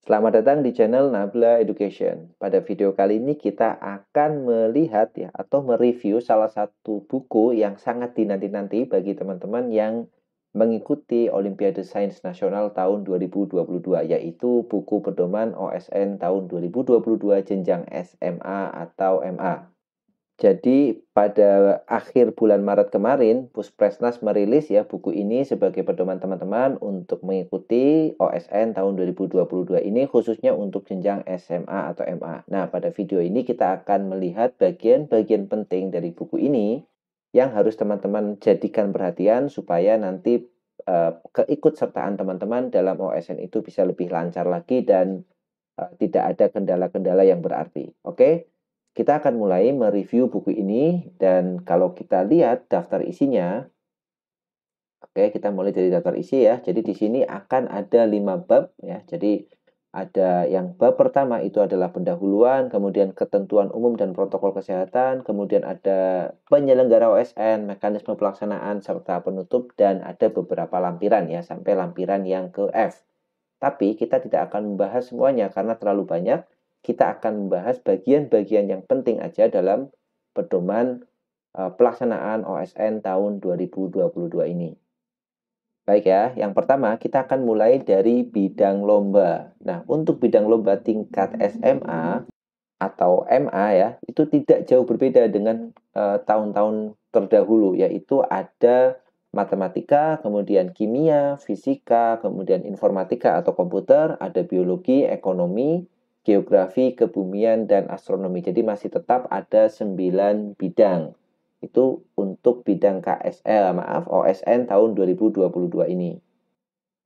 Selamat datang di channel Nabla Education. Pada video kali ini kita akan melihat ya atau mereview salah satu buku yang sangat dinanti-nanti bagi teman-teman yang mengikuti Olimpiade Sains Nasional tahun 2022, yaitu buku pedoman OSN tahun 2022 jenjang SMA atau MA. Jadi pada akhir bulan Maret kemarin, Puspresnas merilis ya buku ini sebagai pedoman teman-teman untuk mengikuti OSN tahun 2022 ini khususnya untuk jenjang SMA atau MA. Nah, pada video ini kita akan melihat bagian-bagian penting dari buku ini yang harus teman-teman jadikan perhatian supaya nanti keikutsertaan teman-teman dalam OSN itu bisa lebih lancar lagi dan tidak ada kendala-kendala yang berarti. Oke? Kita akan mulai mereview buku ini dan kalau kita lihat daftar isinya, oke, kita mulai dari daftar isi ya. Jadi di sini akan ada 5 bab ya. Jadi ada yang bab pertama itu adalah pendahuluan, kemudian ketentuan umum dan protokol kesehatan, kemudian ada penyelenggara OSN, mekanisme pelaksanaan serta penutup, dan ada beberapa lampiran ya sampai lampiran yang ke F. Tapi kita tidak akan membahas semuanya karena terlalu banyak. Kita akan membahas bagian-bagian yang penting aja dalam pedoman pelaksanaan OSN tahun 2022 ini. Baik ya, yang pertama kita akan mulai dari bidang lomba. Nah, untuk bidang lomba tingkat SMA atau MA ya, itu tidak jauh berbeda dengan tahun-tahun terdahulu, yaitu ada matematika, kemudian kimia, fisika, kemudian informatika atau komputer, ada biologi, ekonomi, geografi, kebumian, dan astronomi. Jadi masih tetap ada 9 bidang. Itu untuk bidang OSN tahun 2022 ini.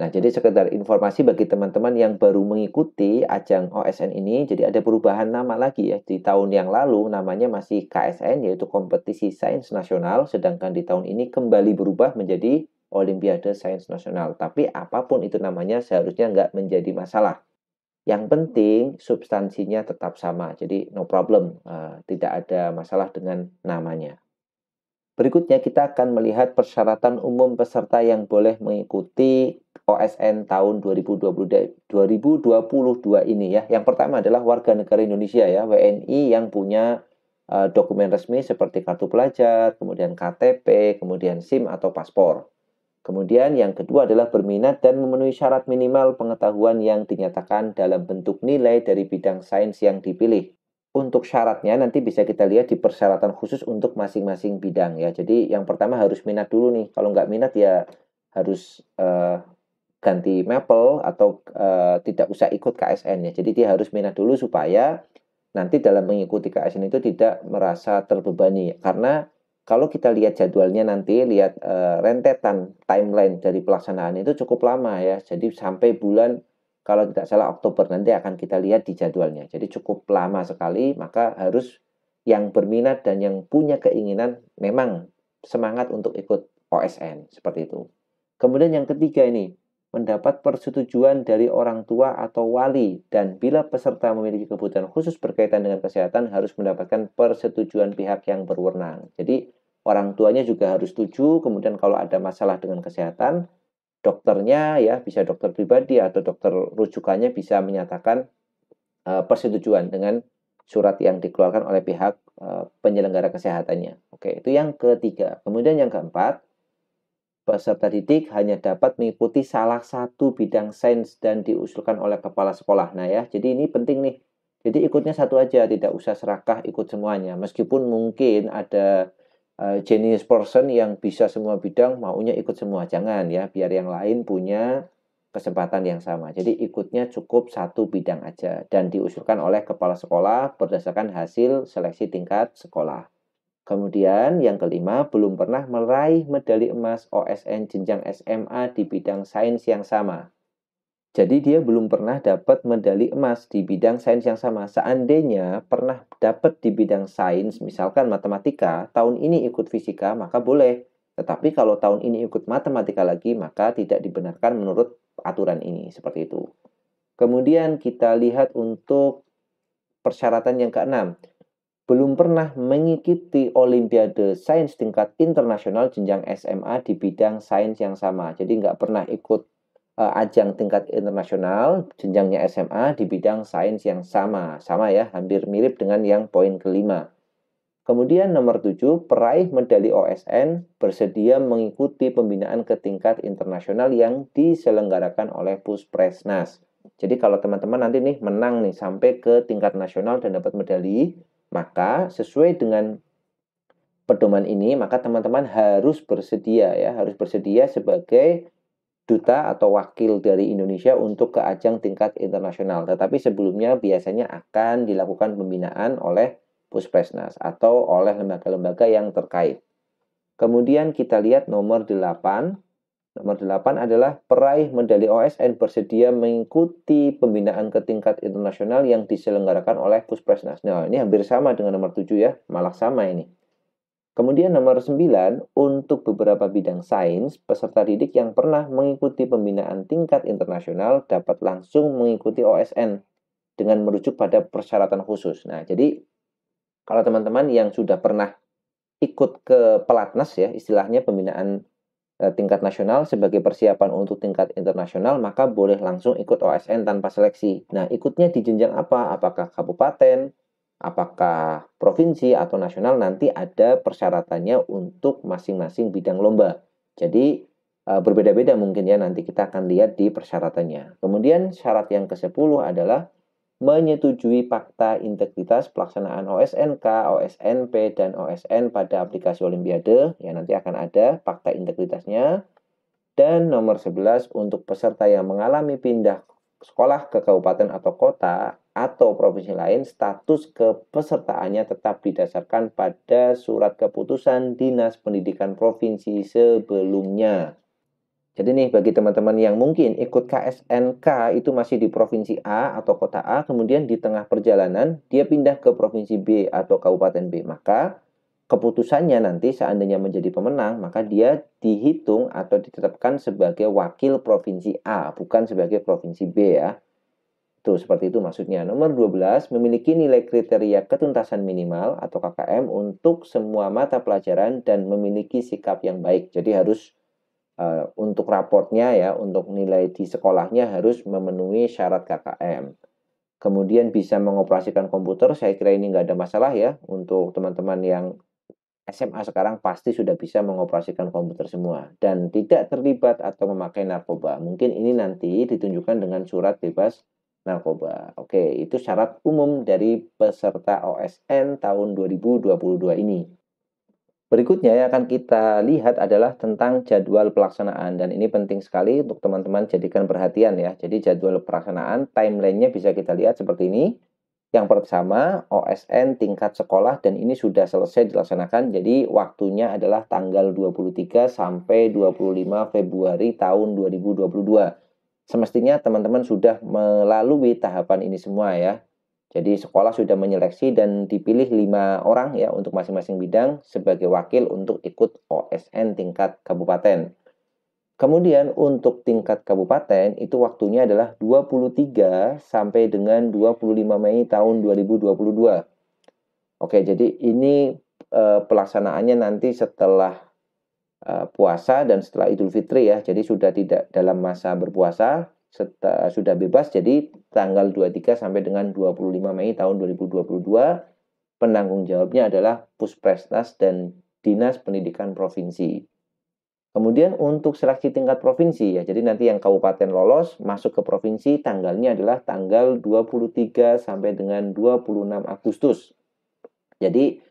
Nah, jadi sekedar informasi bagi teman-teman yang baru mengikuti ajang OSN ini, jadi ada perubahan nama lagi ya. Di tahun yang lalu namanya masih KSN, yaitu Kompetisi Sains Nasional, sedangkan di tahun ini kembali berubah menjadi Olimpiade Sains Nasional. Tapi apapun itu namanya seharusnya nggak menjadi masalah. Yang penting substansinya tetap sama, jadi no problem, tidak ada masalah dengan namanya. Berikutnya kita akan melihat persyaratan umum peserta yang boleh mengikuti OSN tahun 2022 ini ya. Yang pertama adalah warga negara Indonesia ya, WNI yang punya dokumen resmi seperti kartu pelajar, kemudian KTP, kemudian SIM atau paspor. Kemudian yang kedua adalah berminat dan memenuhi syarat minimal pengetahuan yang dinyatakan dalam bentuk nilai dari bidang sains yang dipilih. Untuk syaratnya nanti bisa kita lihat di persyaratan khusus untuk masing-masing bidang ya. Jadi yang pertama harus minat dulu nih. Kalau nggak minat ya harus ganti mapel atau tidak usah ikut KSN ya. Jadi dia harus minat dulu supaya nanti dalam mengikuti KSN itu tidak merasa terbebani. Karena kalau kita lihat jadwalnya nanti, lihat rentetan timeline dari pelaksanaan itu cukup lama ya. Jadi sampai bulan, kalau tidak salah Oktober, nanti akan kita lihat di jadwalnya. Jadi cukup lama sekali, maka harus yang berminat dan yang punya keinginan memang semangat untuk ikut OSN, seperti itu. Kemudian yang ketiga ini, mendapat persetujuan dari orang tua atau wali, dan bila peserta memiliki kebutuhan khusus berkaitan dengan kesehatan harus mendapatkan persetujuan pihak yang berwenang. Jadi orang tuanya juga harus setuju, kemudian kalau ada masalah dengan kesehatan, dokternya ya bisa dokter pribadi atau dokter rujukannya bisa menyatakan persetujuan dengan surat yang dikeluarkan oleh pihak penyelenggara kesehatannya. Oke, itu yang ketiga. Kemudian yang keempat, peserta didik hanya dapat mengikuti salah satu bidang sains dan diusulkan oleh kepala sekolah. Nah ya, jadi ini penting nih. Jadi ikutnya satu aja, tidak usah serakah ikut semuanya. Meskipun mungkin ada genius person yang bisa semua bidang, maunya ikut semua. Jangan ya, biar yang lain punya kesempatan yang sama. Jadi ikutnya cukup satu bidang aja dan diusulkan oleh kepala sekolah berdasarkan hasil seleksi tingkat sekolah. Kemudian yang kelima, belum pernah meraih medali emas OSN jenjang SMA di bidang sains yang sama. Jadi dia belum pernah dapat medali emas di bidang sains yang sama. Seandainya pernah dapat di bidang sains, misalkan matematika, tahun ini ikut fisika, maka boleh. Tetapi kalau tahun ini ikut matematika lagi, maka tidak dibenarkan menurut aturan ini. Seperti itu. Kemudian kita lihat untuk persyaratan yang keenam. Belum pernah mengikuti Olimpiade Sains tingkat internasional jenjang SMA di bidang sains yang sama. Jadi nggak pernah ikut ajang tingkat internasional jenjangnya SMA di bidang sains yang sama ya, hampir mirip dengan yang poin kelima. Kemudian nomor 7, peraih medali OSN bersedia mengikuti pembinaan ke tingkat internasional yang diselenggarakan oleh Puspresnas. Jadi kalau teman-teman nanti nih menang nih sampai ke tingkat nasional dan dapat medali, maka sesuai dengan pedoman ini, maka teman-teman harus bersedia sebagai duta atau wakil dari Indonesia untuk ke ajang tingkat internasional. Tetapi sebelumnya biasanya akan dilakukan pembinaan oleh Puspresnas atau oleh lembaga-lembaga yang terkait. Kemudian kita lihat nomor 8. Nomor 8 adalah peraih medali OSN bersedia mengikuti pembinaan ke tingkat internasional yang diselenggarakan oleh Puspresnas. Nah, ini hampir sama dengan nomor 7 ya, malah sama ini. Kemudian nomor 9, untuk beberapa bidang sains, peserta didik yang pernah mengikuti pembinaan tingkat internasional dapat langsung mengikuti OSN dengan merujuk pada persyaratan khusus. Nah, jadi kalau teman-teman yang sudah pernah ikut ke pelatnas ya, istilahnya pembinaan tingkat nasional sebagai persiapan untuk tingkat internasional, maka boleh langsung ikut OSN tanpa seleksi. Nah, ikutnya di jenjang apa? Apakah kabupaten, apakah provinsi atau nasional, nanti ada persyaratannya untuk masing-masing bidang lomba. Jadi berbeda-beda mungkin ya, nanti kita akan lihat di persyaratannya. Kemudian syarat yang ke-10 adalah menyetujui fakta integritas pelaksanaan OSNK, OSNP, dan OSN pada aplikasi Olimpiade. Ya, nanti akan ada fakta integritasnya. Dan nomor 11, untuk peserta yang mengalami pindah sekolah ke kabupaten atau kota atau provinsi lain, status kepesertaannya tetap didasarkan pada surat keputusan Dinas Pendidikan Provinsi sebelumnya. Jadi nih bagi teman-teman yang mungkin ikut KSNK itu masih di provinsi A atau kota A, kemudian di tengah perjalanan dia pindah ke provinsi B atau kabupaten B, maka keputusannya nanti seandainya menjadi pemenang, maka dia dihitung atau ditetapkan sebagai wakil provinsi A, bukan sebagai provinsi B ya. Tuh, seperti itu maksudnya. Nomor 12, memiliki nilai kriteria ketuntasan minimal atau KKM untuk semua mata pelajaran dan memiliki sikap yang baik. Jadi harus untuk raportnya ya, untuk nilai di sekolahnya harus memenuhi syarat KKM. Kemudian bisa mengoperasikan komputer, saya kira ini nggak ada masalah ya. Untuk teman-teman yang SMA sekarang pasti sudah bisa mengoperasikan komputer semua. Dan tidak terlibat atau memakai narkoba. Mungkin ini nanti ditunjukkan dengan surat bebas narkoba. Oke, itu syarat umum dari peserta OSN tahun 2022 ini. Berikutnya yang akan kita lihat adalah tentang jadwal pelaksanaan, dan ini penting sekali untuk teman-teman jadikan perhatian ya. Jadi jadwal pelaksanaan timeline-nya bisa kita lihat seperti ini. Yang pertama OSN tingkat sekolah, dan ini sudah selesai dilaksanakan. Jadi waktunya adalah tanggal 23 sampai 25 Februari tahun 2022. Semestinya teman-teman sudah melalui tahapan ini semua ya. Jadi sekolah sudah menyeleksi dan dipilih 5 orang ya untuk masing-masing bidang sebagai wakil untuk ikut OSN tingkat kabupaten. Kemudian untuk tingkat kabupaten itu waktunya adalah 23 sampai dengan 25 Mei tahun 2022. Oke, jadi ini pelaksanaannya nanti setelah puasa dan setelah Idul Fitri ya. Jadi sudah tidak dalam masa berpuasa, sudah bebas. Jadi tanggal 23 sampai dengan 25 Mei tahun 2022, penanggung jawabnya adalah Puspresnas dan Dinas Pendidikan Provinsi. Kemudian untuk seleksi tingkat provinsi ya, jadi nanti yang kabupaten lolos masuk ke provinsi, tanggalnya adalah tanggal 23 sampai dengan 26 Agustus. Jadi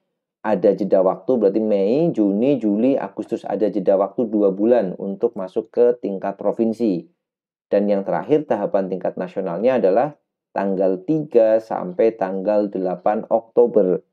ada jeda waktu, berarti Mei, Juni, Juli, Agustus, ada jeda waktu 2 bulan untuk masuk ke tingkat provinsi. Dan yang terakhir tahapan tingkat nasionalnya adalah tanggal 3 sampai tanggal 8 Oktober.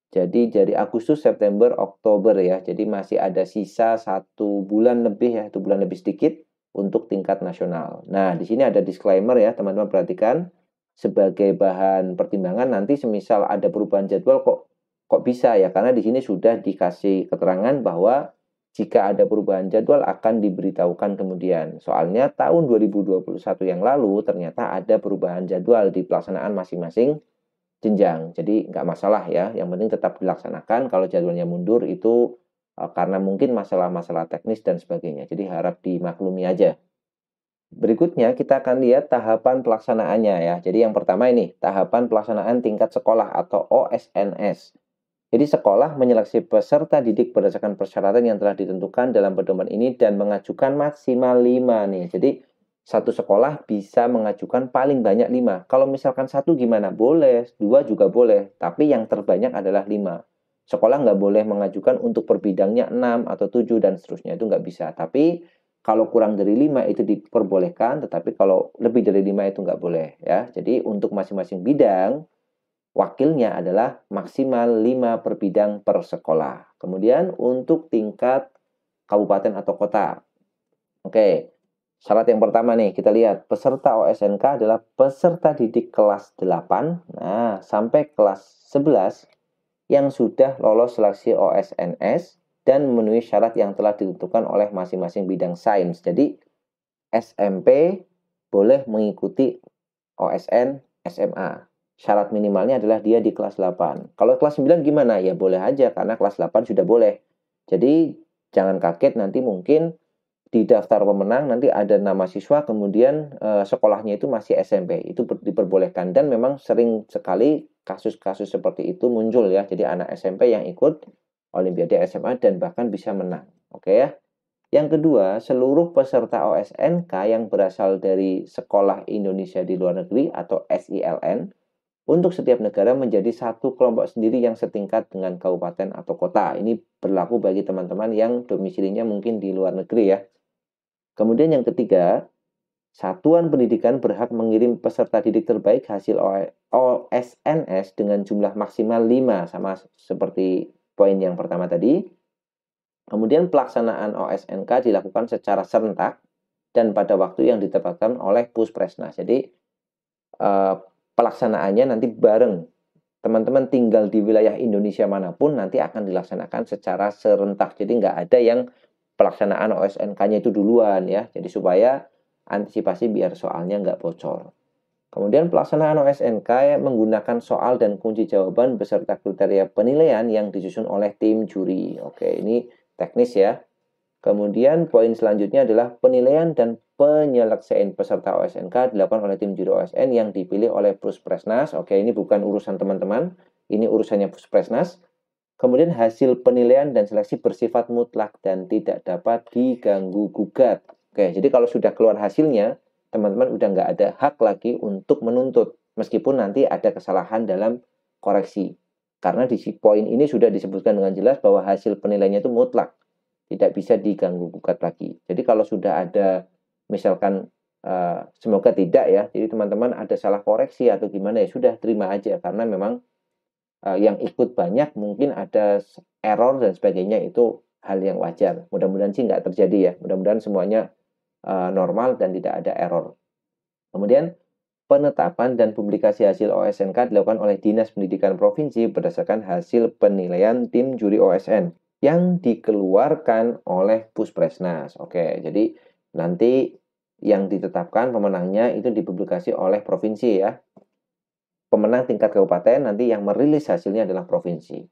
Jadi dari Agustus, September, Oktober ya. Jadi masih ada sisa 1 bulan lebih ya, 1 bulan lebih sedikit untuk tingkat nasional. Nah, di sini ada disclaimer ya, teman-teman perhatikan. Sebagai bahan pertimbangan nanti semisal ada perubahan jadwal kok bisa ya, karena di sini sudah dikasih keterangan bahwa jika ada perubahan jadwal akan diberitahukan kemudian. Soalnya tahun 2021 yang lalu ternyata ada perubahan jadwal di pelaksanaan masing-masing jenjang. Jadi nggak masalah ya, yang penting tetap dilaksanakan. Kalau jadwalnya mundur itu karena mungkin masalah-masalah teknis dan sebagainya. Jadi harap dimaklumi aja. Berikutnya kita akan lihat tahapan pelaksanaannya ya. Jadi yang pertama ini, tahapan pelaksanaan tingkat sekolah atau OSNS. Jadi sekolah menyeleksi peserta didik berdasarkan persyaratan yang telah ditentukan dalam pedoman ini dan mengajukan maksimal 5 nih. Jadi satu sekolah bisa mengajukan paling banyak 5. Kalau misalkan satu gimana? Boleh, dua juga boleh. Tapi yang terbanyak adalah 5. Sekolah nggak boleh mengajukan untuk per bidangnya 6 atau 7 dan seterusnya. Itu nggak bisa. Tapi kalau kurang dari 5 itu diperbolehkan, tetapi kalau lebih dari 5 itu nggak boleh ya. Jadi untuk masing-masing bidang, wakilnya adalah maksimal 5 per bidang per sekolah. Kemudian untuk tingkat kabupaten atau kota. Oke, syarat yang pertama nih, kita lihat peserta OSNK adalah peserta didik kelas 8, nah sampai kelas 11 yang sudah lolos seleksi OSNS dan memenuhi syarat yang telah ditentukan oleh masing-masing bidang sains. Jadi SMP boleh mengikuti OSN SMA. Syarat minimalnya adalah dia di kelas 8. Kalau kelas 9 gimana? Ya boleh aja karena kelas 8 sudah boleh. Jadi jangan kaget nanti mungkin di daftar pemenang nanti ada nama siswa kemudian sekolahnya itu masih SMP. Itu diperbolehkan dan memang sering sekali kasus-kasus seperti itu muncul ya. Jadi anak SMP yang ikut Olimpiade SMA dan bahkan bisa menang. Oke ya. Yang kedua, seluruh peserta OSNK yang berasal dari Sekolah Indonesia di Luar Negeri atau SILN untuk setiap negara menjadi satu kelompok sendiri yang setingkat dengan kabupaten atau kota. Ini berlaku bagi teman-teman yang domisilinya mungkin di luar negeri ya. Kemudian yang ketiga, satuan pendidikan berhak mengirim peserta didik terbaik hasil OSNS dengan jumlah maksimal 5, sama seperti poin yang pertama tadi. Kemudian pelaksanaan OSNK dilakukan secara serentak dan pada waktu yang ditetapkan oleh Puspresnas. Jadi pelaksanaannya nanti bareng. Teman-teman tinggal di wilayah Indonesia manapun nanti akan dilaksanakan secara serentak. Jadi nggak ada yang pelaksanaan OSNK-nya itu duluan ya. Jadi supaya antisipasi biar soalnya nggak bocor. Kemudian pelaksanaan OSNK menggunakan soal dan kunci jawaban beserta kriteria penilaian yang disusun oleh tim juri. Oke, ini teknis ya. Kemudian poin selanjutnya adalah penilaian dan penyeleksian peserta OSNK dilakukan oleh tim juri OSN yang dipilih oleh Puspresnas. Oke, ini bukan urusan teman-teman, ini urusannya Puspresnas. Kemudian hasil penilaian dan seleksi bersifat mutlak dan tidak dapat diganggu gugat. Oke, jadi kalau sudah keluar hasilnya, teman-teman udah nggak ada hak lagi untuk menuntut, meskipun nanti ada kesalahan dalam koreksi. Karena di poin ini sudah disebutkan dengan jelas bahwa hasil penilaiannya itu mutlak, tidak bisa diganggu gugat lagi. Jadi kalau sudah ada, misalkan semoga tidak ya, jadi teman-teman ada salah koreksi atau gimana ya sudah terima aja, karena memang yang ikut banyak mungkin ada error dan sebagainya, itu hal yang wajar. Mudah-mudahan sih nggak terjadi ya, mudah-mudahan semuanya normal dan tidak ada error. Kemudian penetapan dan publikasi hasil OSNK dilakukan oleh Dinas Pendidikan Provinsi berdasarkan hasil penilaian tim juri OSN yang dikeluarkan oleh Puspresnas. Oke, jadi nanti yang ditetapkan pemenangnya itu dipublikasi oleh provinsi ya. Pemenang tingkat kabupaten nanti yang merilis hasilnya adalah provinsi.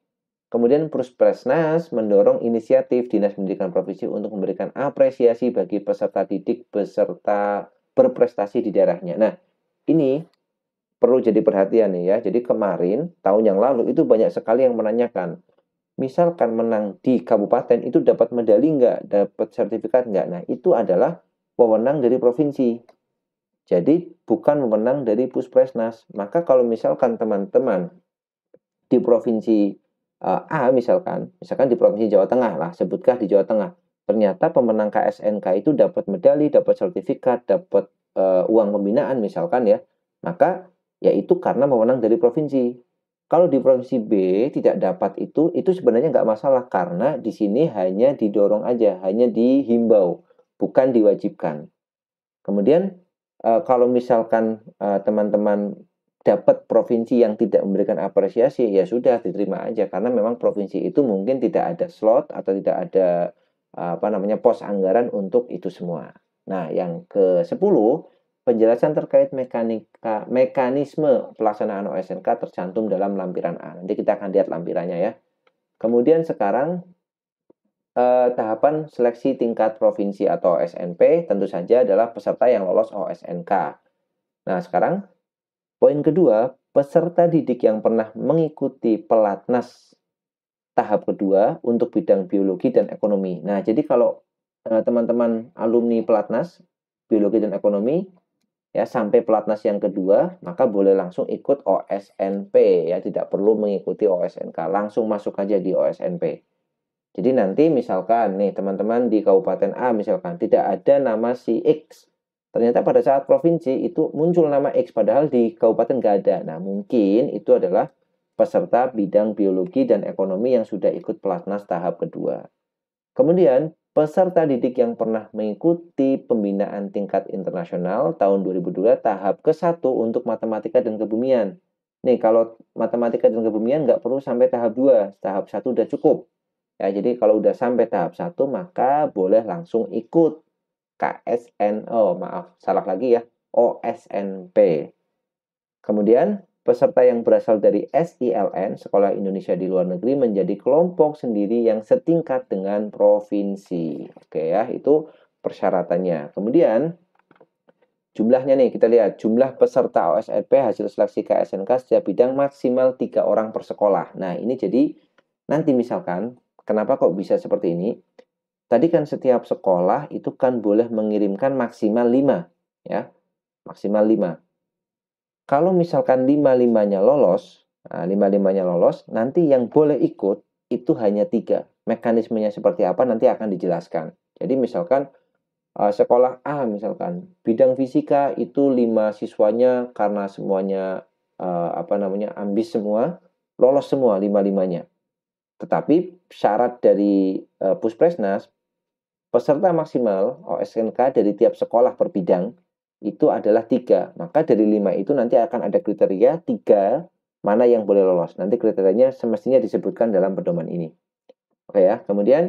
Kemudian Puspresnas mendorong inisiatif Dinas Pendidikan Provinsi untuk memberikan apresiasi bagi peserta didik beserta berprestasi di daerahnya. Nah, ini perlu jadi perhatian nih ya. Jadi kemarin, tahun yang lalu itu banyak sekali yang menanyakan, misalkan menang di kabupaten itu dapat medali nggak, dapat sertifikat nggak? Nah, itu adalah wewenang dari provinsi. Jadi bukan wewenang dari Puspresnas. Maka kalau misalkan teman-teman di provinsi A misalkan di provinsi Jawa Tengah lah, sebutkah di Jawa Tengah, ternyata pemenang KSNK itu dapat medali, dapat sertifikat, dapat uang pembinaan misalkan ya, maka ya itu karena wewenang dari provinsi. Kalau di provinsi B tidak dapat itu sebenarnya nggak masalah karena di sini hanya didorong aja, hanya dihimbau, bukan diwajibkan. Kemudian kalau misalkan teman-teman dapat provinsi yang tidak memberikan apresiasi, ya sudah diterima aja karena memang provinsi itu mungkin tidak ada slot atau tidak ada pos anggaran untuk itu semua. Nah, yang ke-10, penjelasan terkait mekanisme pelaksanaan OSNK tercantum dalam lampiran A. Nanti kita akan lihat lampirannya ya. Kemudian sekarang tahapan seleksi tingkat provinsi atau SNP tentu saja adalah peserta yang lolos OSNK. Nah, sekarang poin kedua, peserta didik yang pernah mengikuti pelatnas tahap kedua untuk bidang biologi dan ekonomi. Nah, jadi kalau teman-teman alumni pelatnas biologi dan ekonomi ya sampai pelatnas yang kedua, maka boleh langsung ikut OSNP ya, tidak perlu mengikuti OSNK, langsung masuk aja di OSNP. Jadi nanti misalkan nih teman-teman di Kabupaten A misalkan tidak ada nama si X. Ternyata pada saat provinsi itu muncul nama X padahal di kabupaten nggak ada. Nah, mungkin itu adalah peserta bidang biologi dan ekonomi yang sudah ikut pelatnas tahap kedua. Kemudian, peserta didik yang pernah mengikuti pembinaan tingkat internasional tahun 2002 tahap ke-1 untuk matematika dan kebumian. Nih, kalau matematika dan kebumian nggak perlu sampai tahap 2, tahap 1 udah cukup. Ya, jadi kalau udah sampai tahap 1 maka boleh langsung ikut maaf, salah lagi ya, OSNP. Kemudian, peserta yang berasal dari SILN, Sekolah Indonesia di Luar Negeri, menjadi kelompok sendiri yang setingkat dengan provinsi. Oke ya, itu persyaratannya. Kemudian, jumlahnya nih, kita lihat. Jumlah peserta OSNP hasil seleksi KSNK setiap bidang maksimal 3 orang per sekolah. Nah, ini jadi nanti misalkan, kenapa kok bisa seperti ini? Tadi kan setiap sekolah itu kan boleh mengirimkan maksimal 5, ya. Maksimal 5. Kalau misalkan 5-5-nya lolos, nah 5-5-nya lolos, nanti yang boleh ikut itu hanya 3. Mekanismenya seperti apa nanti akan dijelaskan. Jadi misalkan sekolah A misalkan, bidang fisika itu 5 siswanya karena semuanya ambis semua, lolos semua 5-5-nya. Tetapi syarat dari Puspresnas, peserta maksimal OSNK dari tiap sekolah per bidang itu adalah 3. Maka dari 5 itu nanti akan ada kriteria 3 mana yang boleh lolos. Nanti kriterianya semestinya disebutkan dalam pedoman ini. Oke ya. Kemudian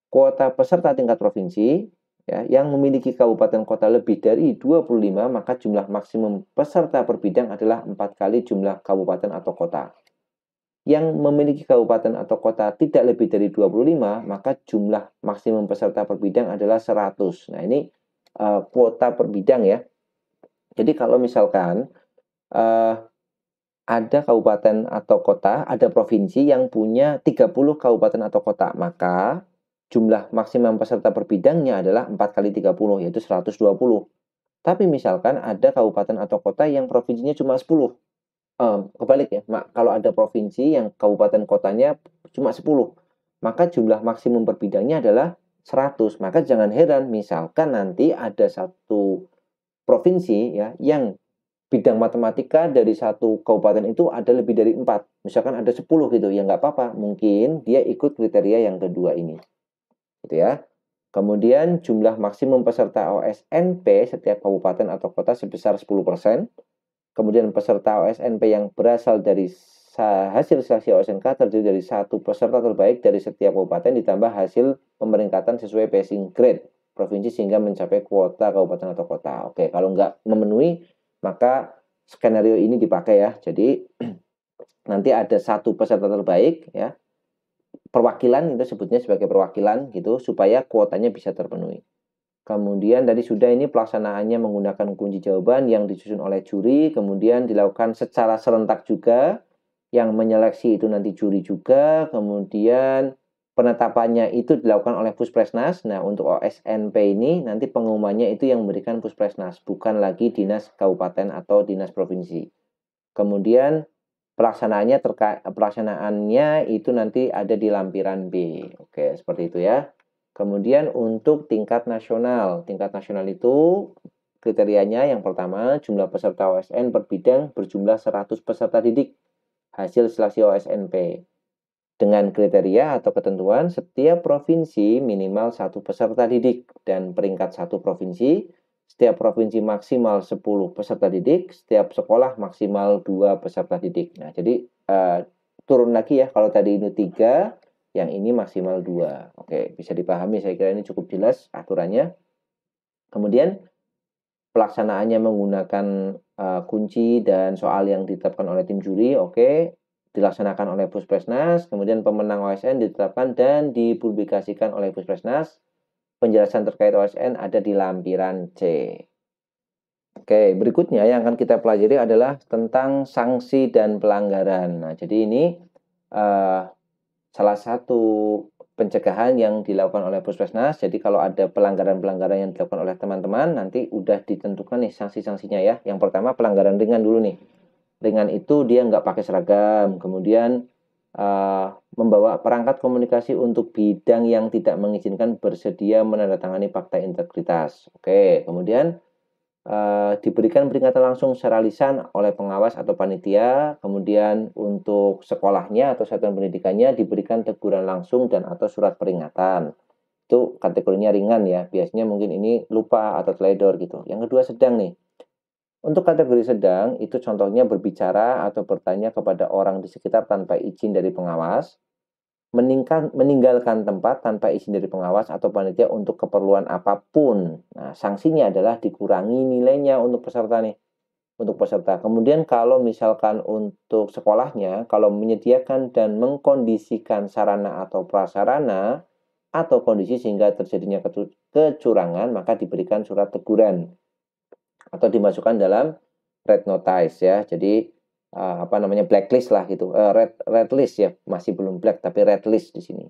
kuota peserta tingkat provinsi ya, yang memiliki kabupaten kota lebih dari 25, maka jumlah maksimum peserta per bidang adalah 4 kali jumlah kabupaten atau kota. Yang memiliki kabupaten atau kota tidak lebih dari 25, maka jumlah maksimum peserta per bidang adalah 100. Nah, ini kuota per bidang ya. Jadi kalau misalkan ada kabupaten atau kota, ada provinsi yang punya 30 kabupaten atau kota, maka jumlah maksimum peserta per bidangnya adalah 4 kali 30, yaitu 120. Tapi misalkan ada kabupaten atau kota yang provinsinya cuma 10. Kebalik ya, kalau ada provinsi yang kabupaten kotanya cuma 10, maka jumlah maksimum per bidangnya adalah 100. Maka jangan heran misalkan nanti ada satu provinsi ya yang bidang matematika dari satu kabupaten itu ada lebih dari 4. Misalkan ada 10 gitu, ya nggak apa-apa. Mungkin dia ikut kriteria yang kedua ini. Gitu ya. Kemudian jumlah maksimum peserta OSNP setiap kabupaten atau kota sebesar 10%. Kemudian peserta OSNP yang berasal dari hasil seleksi OSNK terdiri dari 1 peserta terbaik dari setiap kabupaten ditambah hasil pemeringkatan sesuai passing grade provinsi sehingga mencapai kuota kabupaten atau kota. Oke, kalau nggak memenuhi maka skenario ini dipakai ya. Jadi nanti ada 1 peserta terbaik ya. Perwakilan itu sebutnya sebagai perwakilan gitu supaya kuotanya bisa terpenuhi. Kemudian tadi sudah ini pelaksanaannya menggunakan kunci jawaban yang disusun oleh juri, kemudian dilakukan secara serentak juga, yang menyeleksi itu nanti juri juga, kemudian penetapannya itu dilakukan oleh Puspresnas. Nah, untuk OSNP ini nanti pengumumannya itu yang memberikan Puspresnas, bukan lagi dinas kabupaten atau dinas provinsi. Kemudian pelaksanaannya itu nanti ada di lampiran B. Oke, seperti itu ya. Kemudian untuk tingkat nasional itu kriterianya yang pertama jumlah peserta OSN per bidang berjumlah 100 peserta didik hasil seleksi OSNP. Dengan kriteria atau ketentuan setiap provinsi minimal 1 peserta didik dan peringkat 1 provinsi, setiap provinsi maksimal 10 peserta didik, setiap sekolah maksimal 2 peserta didik. Nah, jadi turun lagi ya, kalau tadi ini 3, yang ini maksimal 2. Oke, bisa dipahami, saya kira ini cukup jelas aturannya. Kemudian pelaksanaannya menggunakan kunci dan soal yang ditetapkan oleh tim juri. Oke, dilaksanakan oleh Puspresnas, kemudian pemenang OSN ditetapkan dan dipublikasikan oleh Puspresnas. Penjelasan terkait OSN ada di lampiran C. Oke, berikutnya yang akan kita pelajari adalah tentang sanksi dan pelanggaran. Nah, jadi ini salah satu pencegahan yang dilakukan oleh Puspesnas. Jadi kalau ada pelanggaran-pelanggaran yang dilakukan oleh teman-teman, nanti udah ditentukan nih sanksi-sanksinya ya. Yang pertama pelanggaran ringan dulu nih. Ringan itu dia nggak pakai seragam, kemudian membawa perangkat komunikasi untuk bidang yang tidak mengizinkan bersedia menandatangani fakta integritas. Oke, kemudian diberikan peringatan langsung secara lisan oleh pengawas atau panitia, kemudian untuk sekolahnya atau satuan pendidikannya diberikan teguran langsung dan atau surat peringatan. Itu kategorinya ringan ya, biasanya mungkin ini lupa atau teledor gitu. Yang kedua sedang nih. Untuk kategori sedang, itu contohnya berbicara atau bertanya kepada orang di sekitar tanpa izin dari pengawas, meninggalkan tempat tanpa izin dari pengawas atau panitia untuk keperluan apapun. Nah, sanksinya adalah dikurangi nilainya untuk peserta nih. Untuk peserta. Kemudian kalau misalkan untuk sekolahnya, kalau menyediakan dan mengkondisikan sarana atau prasarana atau kondisi sehingga terjadinya kecurangan, maka diberikan surat teguran atau dimasukkan dalam red notice ya. Jadi blacklist lah gitu, red list ya, masih belum black tapi red list di sini.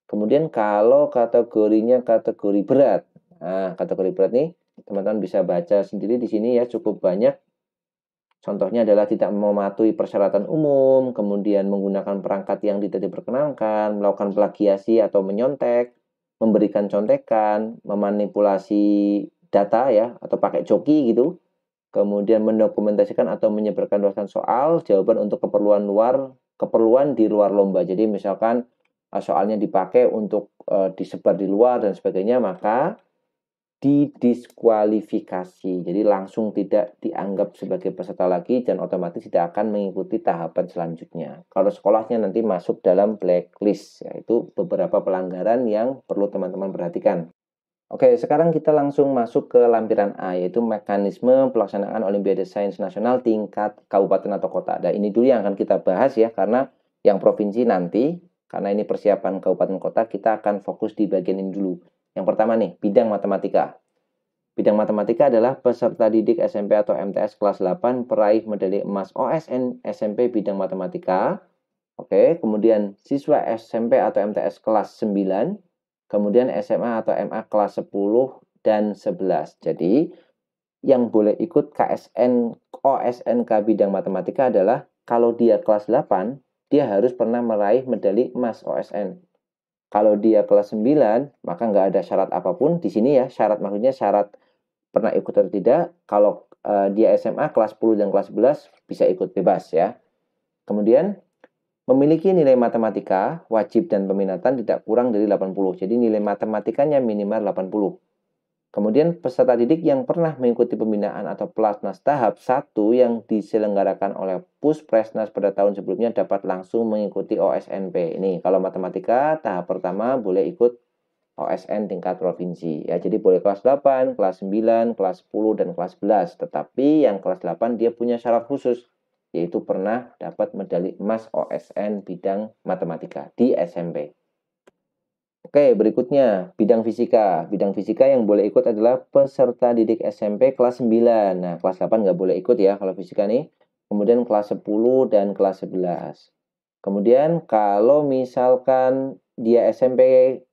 Kemudian kalau kategorinya kategori berat, nah kategori berat nih teman-teman bisa baca sendiri di sini ya, cukup banyak. Contohnya adalah tidak mematuhi persyaratan umum, kemudian menggunakan perangkat yang tidak diperkenankan, melakukan plagiasi atau menyontek, memberikan contekan, memanipulasi data ya, atau pakai joki gitu, kemudian mendokumentasikan atau menyebarkan luasan soal jawaban untuk keperluan di luar lomba. Jadi misalkan soalnya dipakai untuk disebar di luar dan sebagainya, maka didiskualifikasi. Jadi langsung tidak dianggap sebagai peserta lagi dan otomatis tidak akan mengikuti tahapan selanjutnya. Kalau sekolahnya nanti masuk dalam blacklist, yaitu beberapa pelanggaran yang perlu teman-teman perhatikan. Oke, sekarang kita langsung masuk ke lampiran A, yaitu mekanisme pelaksanaan Olimpiade Sains Nasional tingkat kabupaten atau kota. Dan ini dulu yang akan kita bahas ya, karena yang provinsi nanti, karena ini persiapan kabupaten kota, kita akan fokus di bagian ini dulu. Yang pertama nih, bidang matematika. Bidang matematika adalah peserta didik SMP atau MTS kelas 8 peraih medali emas OSN SMP bidang matematika. Oke, kemudian siswa SMP atau MTS kelas 9, kemudian SMA atau MA kelas 10 dan 11. Jadi, yang boleh ikut KSN OSNK bidang matematika adalah kalau dia kelas 8, dia harus pernah meraih medali emas OSN. Kalau dia kelas 9, maka nggak ada syarat apapun. Di sini ya, syarat maksudnya syarat pernah ikut atau tidak. Kalau dia SMA kelas 10 dan kelas 11 bisa ikut bebas ya. Kemudian memiliki nilai matematika, wajib dan peminatan tidak kurang dari 80. Jadi nilai matematikanya minimal 80. Kemudian peserta didik yang pernah mengikuti pembinaan atau pelatnas tahap 1 yang diselenggarakan oleh Puspresnas pada tahun sebelumnya dapat langsung mengikuti OSNP. Ini kalau matematika tahap pertama boleh ikut OSN tingkat provinsi. Ya, jadi boleh kelas 8, kelas 9, kelas 10, dan kelas 11. Tetapi yang kelas 8 dia punya syarat khusus, yaitu pernah dapat medali emas OSN bidang matematika di SMP. Oke, berikutnya bidang fisika. Bidang fisika yang boleh ikut adalah peserta didik SMP kelas 9. Nah, kelas 8 nggak boleh ikut ya kalau fisika nih. Kemudian kelas 10 dan kelas 11. Kemudian kalau misalkan dia SMP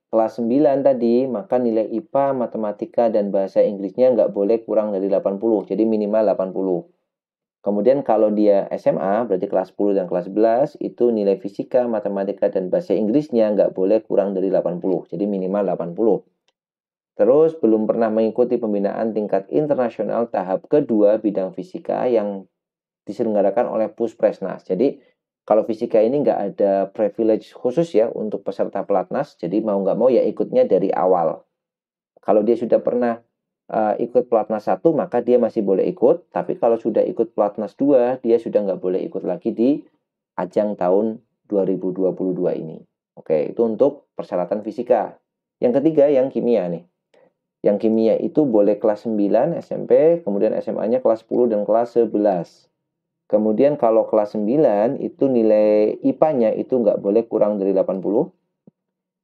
kelas 9 tadi, maka nilai IPA, matematika, dan bahasa Inggrisnya nggak boleh kurang dari 80. Jadi minimal 80. Kemudian kalau dia SMA, berarti kelas 10 dan kelas 11, itu nilai fisika, matematika, dan bahasa Inggrisnya nggak boleh kurang dari 80. Jadi minimal 80. Terus belum pernah mengikuti pembinaan tingkat internasional tahap kedua bidang fisika yang diselenggarakan oleh Puspresnas. Jadi kalau fisika ini nggak ada privilege khusus ya untuk peserta pelatnas, jadi mau nggak mau ya ikutnya dari awal. Kalau dia sudah pernah ikut pelatnas 1, maka dia masih boleh ikut. Tapi kalau sudah ikut pelatnas 2, dia sudah nggak boleh ikut lagi di ajang tahun 2022 ini. Oke, itu untuk persyaratan fisika. Yang ketiga, yang kimia nih. Yang kimia itu boleh kelas 9 SMP, kemudian SMA-nya kelas 10 dan kelas 11. Kemudian kalau kelas 9 itu nilai IPA-nya itu nggak boleh kurang dari 80.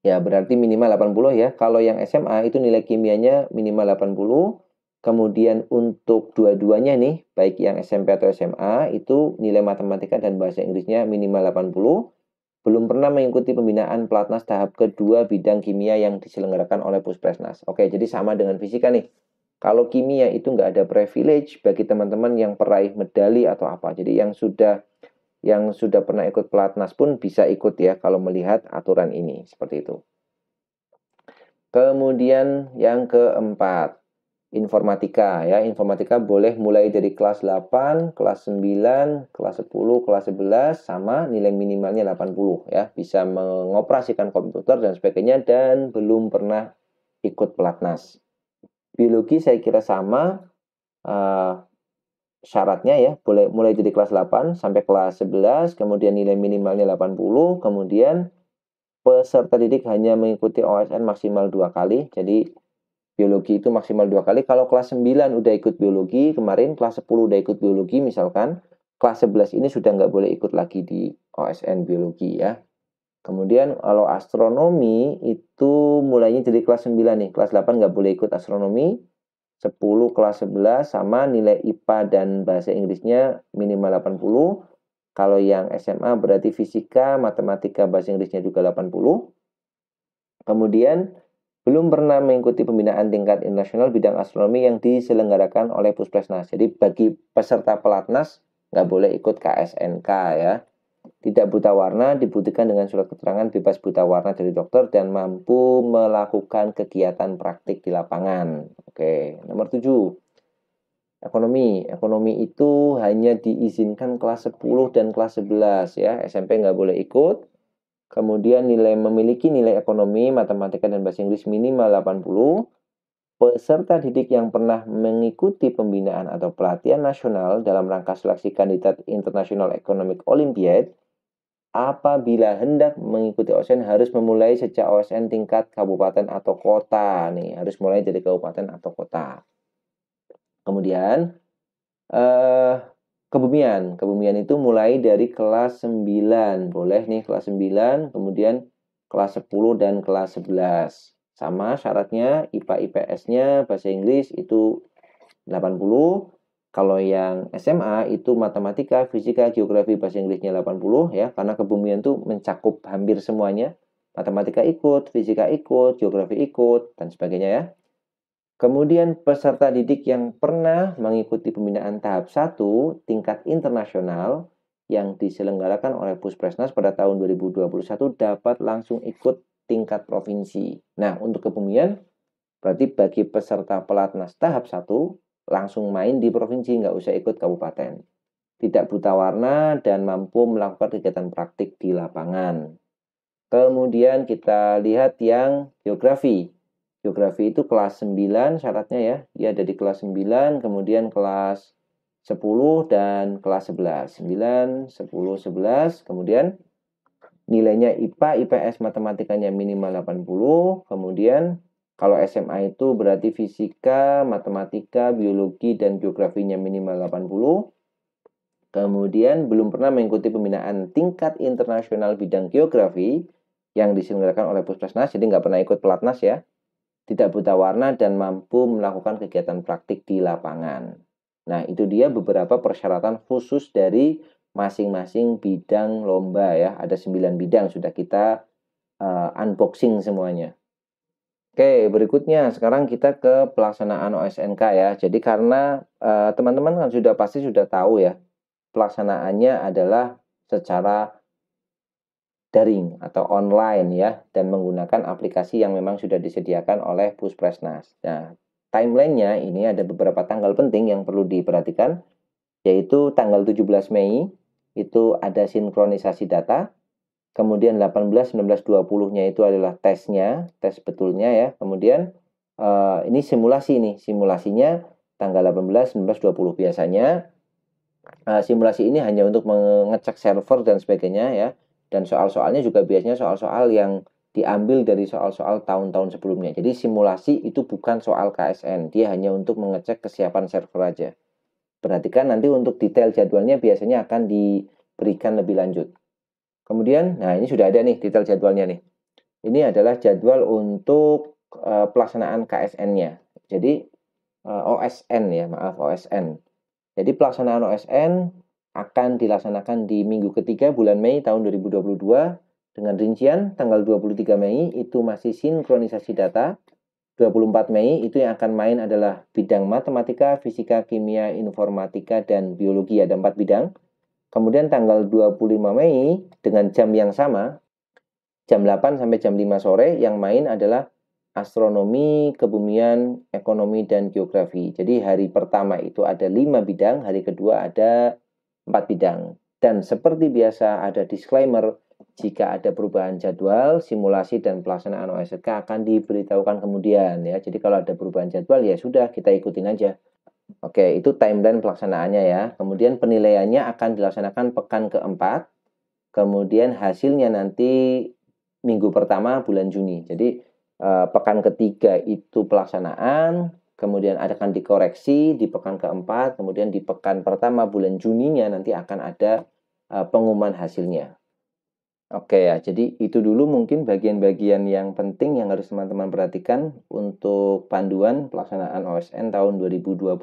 Ya, berarti minimal 80 ya. Kalau yang SMA itu nilai kimianya minimal 80. Kemudian untuk dua-duanya nih, baik yang SMP atau SMA, itu nilai matematika dan bahasa Inggrisnya minimal 80. Belum pernah mengikuti pembinaan pelatnas tahap kedua bidang kimia yang diselenggarakan oleh Puspresnas. Oke, jadi sama dengan fisika nih. Kalau kimia itu nggak ada privilege bagi teman-teman yang peraih medali atau apa. Jadi yang sudah pernah ikut pelatnas pun bisa ikut ya kalau melihat aturan ini seperti itu. Kemudian yang keempat, informatika ya. Informatika boleh mulai dari kelas 8, kelas 9, kelas 10, kelas 11 sama nilai minimalnya 80 ya. Bisa mengoperasikan komputer dan sebagainya dan belum pernah ikut pelatnas. Biologi saya kira sama, syaratnya ya, boleh mulai dari kelas 8 sampai kelas 11, kemudian nilai minimalnya 80, kemudian peserta didik hanya mengikuti OSN maksimal 2 kali. Jadi biologi itu maksimal 2 kali. Kalau kelas 9 udah ikut biologi, kemarin kelas 10 udah ikut biologi misalkan, kelas 11 ini sudah nggak boleh ikut lagi di OSN biologi ya. Kemudian kalau astronomi itu mulainya dari kelas 9 nih. Kelas 8 nggak boleh ikut astronomi. 10 kelas 11 sama nilai IPA dan bahasa Inggrisnya minimal 80. Kalau yang SMA berarti fisika, matematika, bahasa Inggrisnya juga 80. Kemudian belum pernah mengikuti pembinaan tingkat internasional bidang astronomi yang diselenggarakan oleh Puspresnas. Jadi bagi peserta pelatnas nggak boleh ikut KSNK ya. Tidak buta warna, dibuktikan dengan surat keterangan bebas buta warna dari dokter dan mampu melakukan kegiatan praktik di lapangan. Oke, nomor 7. Ekonomi. Ekonomi itu hanya diizinkan kelas 10 dan kelas 11 ya. SMP nggak boleh ikut. Kemudian memiliki nilai ekonomi, matematika, dan bahasa Inggris minimal 80. Peserta didik yang pernah mengikuti pembinaan atau pelatihan nasional dalam rangka seleksi kandidat International Economic Olympiad apabila hendak mengikuti OSN harus memulai sejak OSN tingkat kabupaten atau kota nih, harus mulai dari kabupaten atau kota. Kemudian kebumian itu mulai dari kelas 9, boleh nih kelas 9, kemudian kelas 10 dan kelas 11. Sama syaratnya IPA IPS-nya bahasa Inggris itu 80. Kalau yang SMA itu matematika, fisika, geografi, bahasa Inggrisnya 80 ya, karena kebumian itu mencakup hampir semuanya. Matematika ikut, fisika ikut, geografi ikut, dan sebagainya ya. Kemudian peserta didik yang pernah mengikuti pembinaan tahap 1 tingkat internasional yang diselenggarakan oleh Puspresnas pada tahun 2021 dapat langsung ikut tingkat provinsi. Nah, untuk kebumian berarti bagi peserta pelatnas tahap 1 langsung main di provinsi, nggak usah ikut kabupaten. Tidak buta warna dan mampu melakukan kegiatan praktik di lapangan. Kemudian kita lihat yang geografi. Geografi itu kelas 9 syaratnya ya. Dia ada di kelas 9, kemudian kelas 10 dan kelas 11. 9, 10, 11. Kemudian nilainya IPA, IPS, matematikanya minimal 80. Kemudian kalau SMA itu berarti fisika, matematika, biologi, dan geografinya minimal 80. Kemudian belum pernah mengikuti pembinaan tingkat internasional bidang geografi yang diselenggarakan oleh Puspresnas, jadi nggak pernah ikut pelatnas ya. Tidak buta warna dan mampu melakukan kegiatan praktik di lapangan. Nah, itu dia beberapa persyaratan khusus dari masing-masing bidang lomba ya. Ada 9 bidang sudah kita unboxing semuanya. Oke, berikutnya sekarang kita ke pelaksanaan OSNK ya. Jadi karena teman-teman kan pasti sudah tahu ya, pelaksanaannya adalah secara daring atau online ya, dan menggunakan aplikasi yang memang sudah disediakan oleh Puspresnas. Nah, timelinenya ini ada beberapa tanggal penting yang perlu diperhatikan, yaitu tanggal 17 Mei itu ada sinkronisasi data. Kemudian 18, 19, 20-nya itu adalah tesnya, tes betulnya ya. Kemudian ini simulasi nih, simulasinya tanggal 18, 19, 20. Biasanya simulasi ini hanya untuk mengecek server dan sebagainya ya. Dan soal-soalnya juga biasanya soal-soal yang diambil dari soal-soal tahun-tahun sebelumnya. Jadi simulasi itu bukan soal KSN, dia hanya untuk mengecek kesiapan server aja. Perhatikan nanti untuk detail jadwalnya biasanya akan diberikan lebih lanjut. Kemudian, nah ini sudah ada nih detail jadwalnya nih. Ini adalah jadwal untuk pelaksanaan KSN-nya. Jadi OSN ya, maaf OSN. Jadi pelaksanaan OSN akan dilaksanakan di minggu ketiga bulan Mei tahun 2022 dengan rincian tanggal 23 Mei itu masih sinkronisasi data. 24 Mei itu yang akan main adalah bidang matematika, fisika, kimia, informatika, dan biologi. Ada 4 bidang. Kemudian tanggal 25 Mei dengan jam yang sama, jam 8 sampai jam 5 sore, yang main adalah astronomi, kebumian, ekonomi, dan geografi. Jadi hari pertama itu ada 5 bidang, hari kedua ada 4 bidang. Dan seperti biasa ada disclaimer, jika ada perubahan jadwal, simulasi, dan pelaksanaan OSK akan diberitahukan kemudian ya. Jadi kalau ada perubahan jadwal ya sudah kita ikutin aja. Oke, itu timeline pelaksanaannya ya. Kemudian penilaiannya akan dilaksanakan pekan keempat. Kemudian hasilnya nanti minggu pertama bulan Juni. Jadi pekan ketiga itu pelaksanaan, kemudian akan dikoreksi di pekan keempat, kemudian di pekan pertama bulan Juninya nanti akan ada pengumuman hasilnya. Oke ya, jadi itu dulu mungkin bagian-bagian yang penting yang harus teman-teman perhatikan untuk panduan pelaksanaan OSN tahun 2022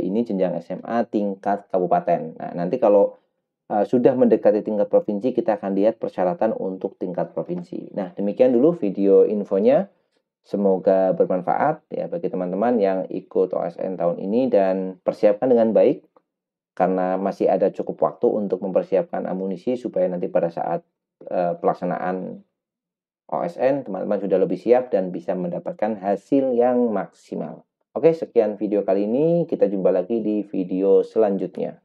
ini jenjang SMA tingkat kabupaten. Nah, nanti kalau sudah mendekati tingkat provinsi, kita akan lihat persyaratan untuk tingkat provinsi. Nah, demikian dulu video infonya. Semoga bermanfaat ya bagi teman-teman yang ikut OSN tahun ini dan persiapkan dengan baik karena masih ada cukup waktu untuk mempersiapkan amunisi supaya nanti pada saat pelaksanaan OSN teman-teman sudah lebih siap dan bisa mendapatkan hasil yang maksimal. Oke, sekian video kali ini. Kita jumpa lagi di video selanjutnya.